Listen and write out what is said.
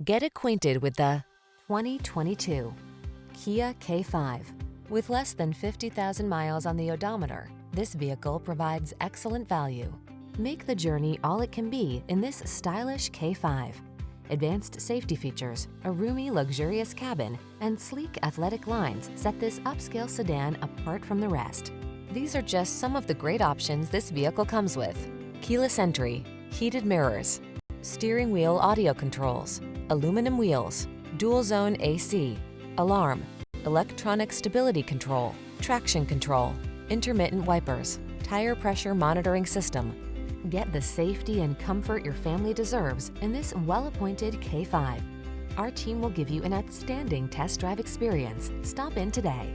Get acquainted with the 2022 Kia K5. With less than 50,000 miles on the odometer, this vehicle provides excellent value. Make the journey all it can be in this stylish K5. Advanced safety features, a roomy, luxurious cabin, and sleek athletic lines set this upscale sedan apart from the rest. These are just some of the great options this vehicle comes with: keyless entry, heated mirrors, steering wheel audio controls, aluminum wheels, dual zone AC, alarm, electronic stability control, traction control, intermittent wipers, tire pressure monitoring system. Get the safety and comfort your family deserves in this well-appointed K5. Our team will give you an outstanding test drive experience. Stop in today.